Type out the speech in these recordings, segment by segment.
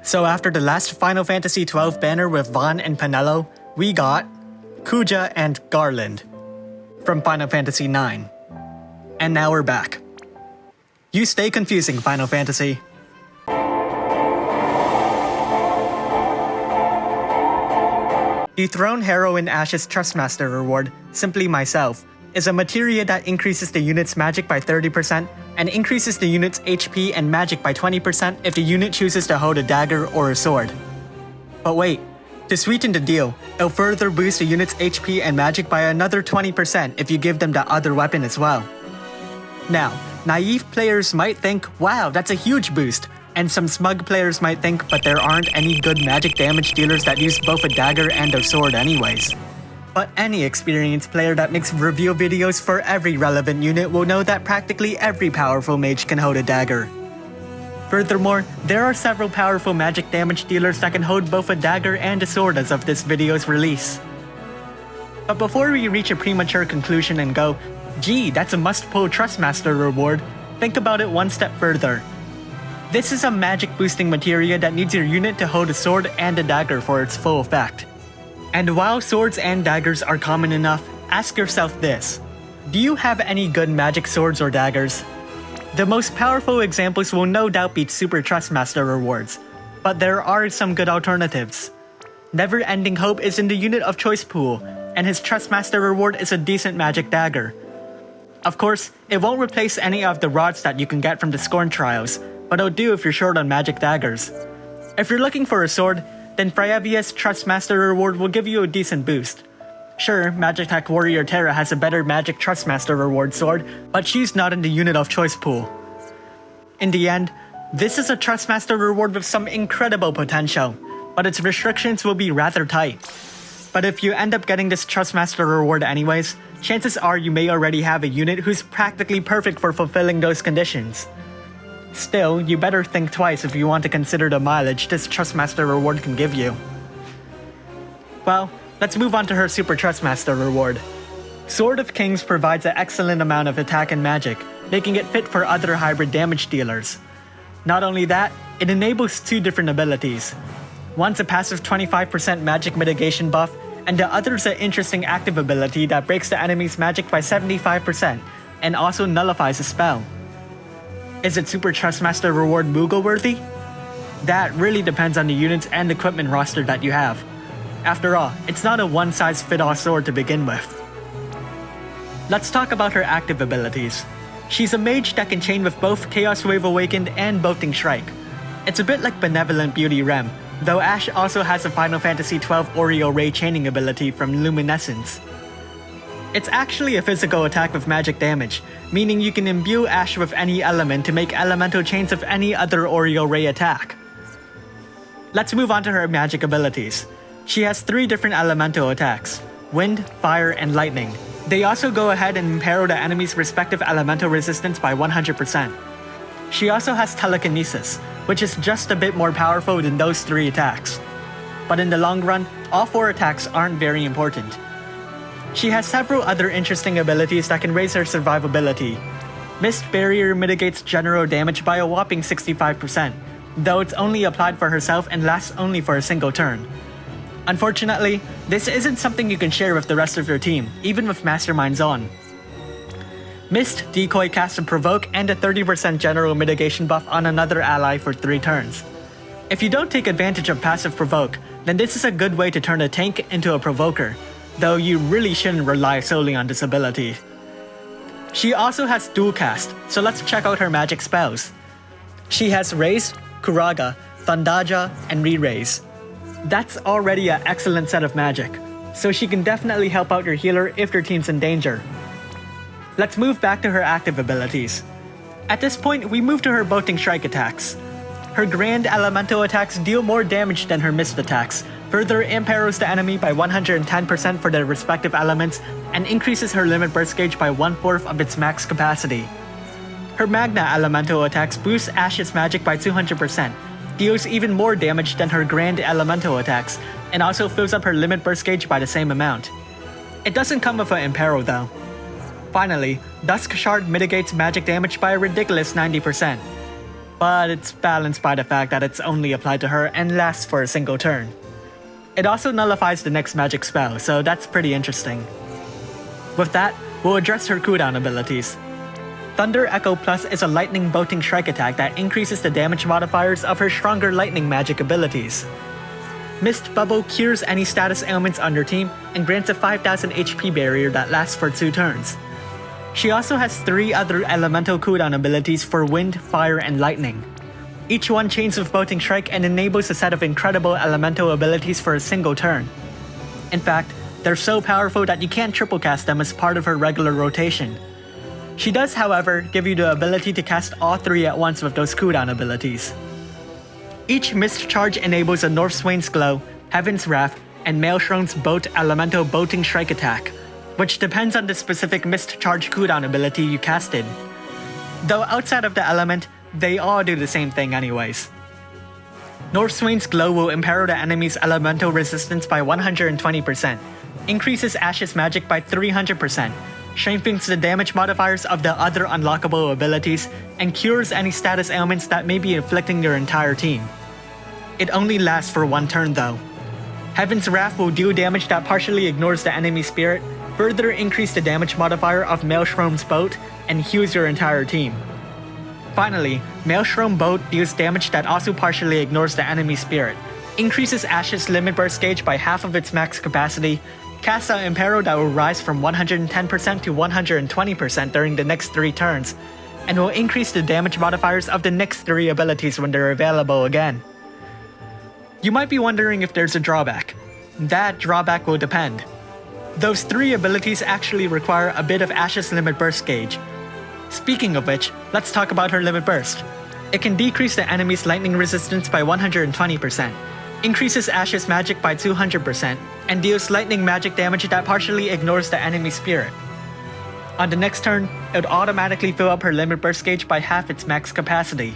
So after the last Final Fantasy XII banner with Vaughn and Penelo, we got Kuja and Garland from Final Fantasy IX. And now we're back. You stay confusing, Final Fantasy. Dethroned Heroine Ashe's Trustmaster reward, Simply Myself, is a materia that increases the unit's magic by 30% and increases the unit's HP and magic by 20% if the unit chooses to hold a dagger or a sword. But wait, to sweeten the deal, it'll further boost the unit's HP and magic by another 20% if you give them that other weapon as well. Now, naive players might think, wow, that's a huge boost, and some smug players might think, but there aren't any good magic damage dealers that use both a dagger and a sword anyways. But any experienced player that makes review videos for every relevant unit will know that practically every powerful mage can hold a dagger. Furthermore, there are several powerful magic damage dealers that can hold both a dagger and a sword as of this video's release. But before we reach a premature conclusion and go, gee, that's a must-pull Trustmaster reward, think about it one step further. This is a magic boosting materia that needs your unit to hold a sword and a dagger for its full effect. And while swords and daggers are common enough, ask yourself this: do you have any good magic swords or daggers? The most powerful examples will no doubt be Super Trustmaster rewards, but there are some good alternatives. Never Ending Hope is in the unit of choice pool, and his Trustmaster reward is a decent magic dagger. Of course, it won't replace any of the rods that you can get from the Scorn trials, but it'll do if you're short on magic daggers. If you're looking for a sword, then Exvius Trustmaster reward will give you a decent boost. Sure, Magitech Warrior Terra has a better Magic Trustmaster reward sword, but she's not in the unit of choice pool. In the end, this is a Trustmaster reward with some incredible potential, but its restrictions will be rather tight. But if you end up getting this Trustmaster reward anyways, chances are you may already have a unit who's practically perfect for fulfilling those conditions. Still, you better think twice if you want to consider the mileage this Trustmaster reward can give you. Well, let's move on to her Super Trustmaster reward. Sword of Kings provides an excellent amount of attack and magic, making it fit for other hybrid damage dealers. Not only that, it enables two different abilities. One's a passive 25% magic mitigation buff, and the other's an interesting active ability that breaks the enemy's magic by 75% and also nullifies a spell. Is it Super Trustmaster reward Moogle worthy? That really depends on the units and equipment roster that you have. After all, it's not a one-size-fits-all sword to begin with. Let's talk about her active abilities. She's a mage that can chain with both Chaos Wave Awakened and Bolting Strike. It's a bit like Benevolent Beauty Rem, though Ashe also has a Final Fantasy XII Oreo Ray chaining ability from Luminescence. It's actually a physical attack with magic damage, meaning you can imbue Ashe with any element to make elemental chains of any other Oreo Ray attack. Let's move on to her magic abilities. She has 3 different elemental attacks: Wind, Fire, and Lightning. They also go ahead and imperil the enemy's respective elemental resistance by 100%. She also has Telekinesis, which is just a bit more powerful than those 3 attacks. But in the long run, all 4 attacks aren't very important. She has several other interesting abilities that can raise her survivability. Mist Barrier mitigates general damage by a whopping 65%, though it's only applied for herself and lasts only for a single turn. Unfortunately, this isn't something you can share with the rest of your team, even with Masterminds on. Mist Decoy casts a Provoke and a 30% general mitigation buff on another ally for 3 turns. If you don't take advantage of passive Provoke, then this is a good way to turn a tank into a Provoker, though you really shouldn't rely solely on this ability. She also has Dual Cast, so let's check out her magic spells. She has Raise, Kuraga, Thundaja, and Re-Raise. That's already an excellent set of magic, so she can definitely help out your healer if your team's in danger. Let's move back to her active abilities. At this point, we move to her Bolting Strike attacks. Her Grand Elemental attacks deal more damage than her Mist attacks, further imperils the enemy by 110% for their respective elements, and increases her limit burst gauge by 1/4 of its max capacity. Her Magna Elemental attacks boost Ashe's magic by 200%, deals even more damage than her Grand Elemental attacks, and also fills up her limit burst gauge by the same amount. It doesn't come with an imperil though. Finally, Dusk Shard mitigates magic damage by a ridiculous 90%. but it's balanced by the fact that it's only applied to her and lasts for a single turn. It also nullifies the next magic spell, so that's pretty interesting. With that, we'll address her cooldown abilities. Thunder Echo Plus is a lightning bolting strike attack that increases the damage modifiers of her stronger lightning magic abilities. Mist Bubble cures any status ailments on your team and grants a 5000 HP barrier that lasts for 2 turns. She also has 3 other elemental cooldown abilities for wind, fire, and lightning. Each one chains with bolting strike and enables a set of incredible elemental abilities for a single turn. In fact, they're so powerful that you can't triple cast them as part of her regular rotation. She does, however, give you the ability to cast all 3 at once with those cooldown abilities. Each Mist Charge enables a Northswain's Glow, Heaven's Wrath, and Maelstrom's Bolt elemental bolting strike attack, which depends on the specific Mist Charge cooldown ability you casted. Though outside of the element, they all do the same thing anyways. Northswain's Glow will imperil the enemy's elemental resistance by 120%, increases Ashe's magic by 300%, strengthens the damage modifiers of the other unlockable abilities, and cures any status ailments that may be inflicting your entire team. It only lasts for 1 turn though. Heaven's Wrath will deal damage that partially ignores the enemy spirit, further increase the damage modifier of Maelstrom's Bolt, and heals your entire team. Finally, Maelstrom Bolt deals damage that also partially ignores the enemy spirit, increases Ashe's limit burst gauge by half of its max capacity, casts an Imperil that will rise from 110% to 120% during the next 3 turns, and will increase the damage modifiers of the next 3 abilities when they're available again. You might be wondering if there's a drawback. That drawback will depend. Those 3 abilities actually require a bit of Ashe's limit burst gauge. Speaking of which, let's talk about her limit burst. It can decrease the enemy's lightning resistance by 120%, increases Ashe's magic by 200%, and deals lightning magic damage that partially ignores the enemy spirit. On the next turn, it would automatically fill up her limit burst gauge by half its max capacity.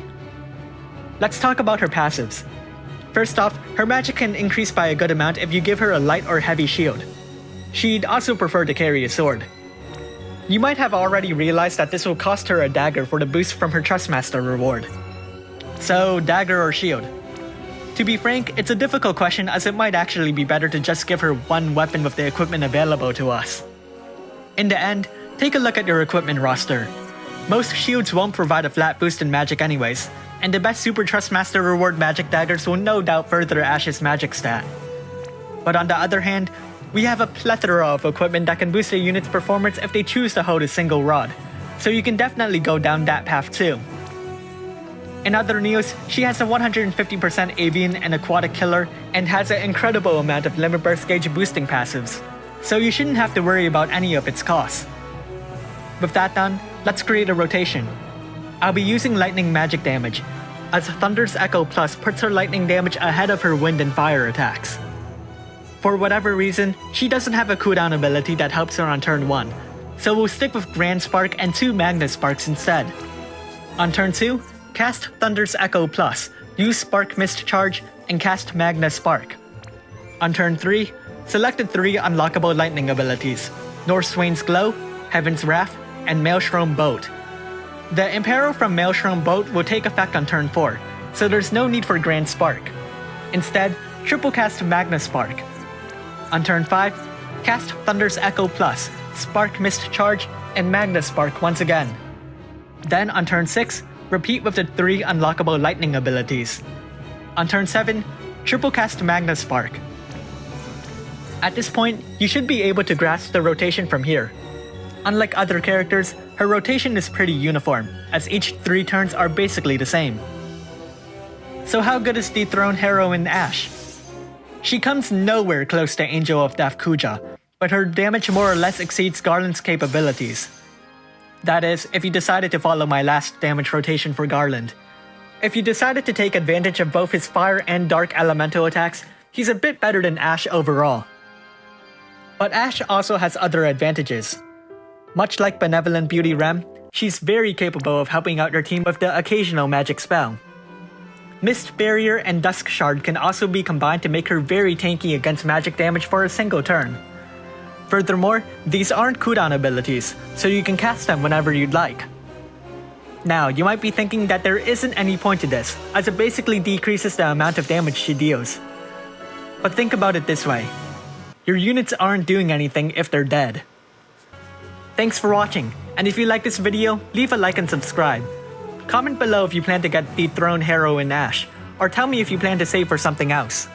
Let's talk about her passives. First off, her magic can increase by a good amount if you give her a light or heavy shield. She'd also prefer to carry a sword. You might have already realized that this will cost her a dagger for the boost from her Trustmaster reward. So, dagger or shield? To be frank, it's a difficult question as it might actually be better to just give her 1 weapon with the equipment available to us. In the end, take a look at your equipment roster. Most shields won't provide a flat boost in magic anyways, and the best Super Trustmaster reward magic daggers will no doubt further Ashe's magic stat. But on the other hand, we have a plethora of equipment that can boost a unit's performance if they choose to hold a single rod, so you can definitely go down that path too. In other news, she has a 150% avian and aquatic killer and has an incredible amount of limit burst gauge boosting passives, so you shouldn't have to worry about any of its costs. With that done, let's create a rotation. I'll be using lightning magic damage, as Thunder's Echo Plus puts her lightning damage ahead of her wind and fire attacks. For whatever reason, she doesn't have a cooldown ability that helps her on turn 1, so we'll stick with Grand Spark and 2 Magnus Sparks instead. On turn 2, cast Thunder's Echo Plus, use Spark Mist Charge, and cast Magnus Spark. On turn 3, select the 3 unlockable lightning abilities, Northswain's Glow, Heaven's Wrath, and Maelstrom Bolt. The Imperil from Maelstrom Bolt will take effect on turn 4, so there's no need for Grand Spark. Instead, triple cast Magnus Spark. On turn 5, cast Thunder's Echo Plus, Spark Mist Charge, and Magnus Spark once again. Then on turn 6, repeat with the 3 unlockable lightning abilities. On turn 7, triple cast Magnus Spark. At this point, you should be able to grasp the rotation from here. Unlike other characters, her rotation is pretty uniform, as each 3 turns are basically the same. So how good is Dethroned Heroine Ashe? She comes nowhere close to Angel of Death Kuja, but her damage more or less exceeds Garland's capabilities. That is, if you decided to follow my last damage rotation for Garland. If you decided to take advantage of both his fire and dark elemental attacks, he's a bit better than Ashe overall. But Ashe also has other advantages. Much like Benevolent Beauty Rem, she's very capable of helping out your team with the occasional magic spell. Mist Barrier and Dusk Shard can also be combined to make her very tanky against magic damage for a single turn. Furthermore, these aren't cooldown abilities, so you can cast them whenever you'd like. Now, you might be thinking that there isn't any point to this, as it basically decreases the amount of damage she deals. But think about it this way. Your units aren't doing anything if they're dead. Thanks for watching, and if you like this video, leave a like and subscribe. Comment below if you plan to get Dethroned Heroine Ashe, or tell me if you plan to save for something else.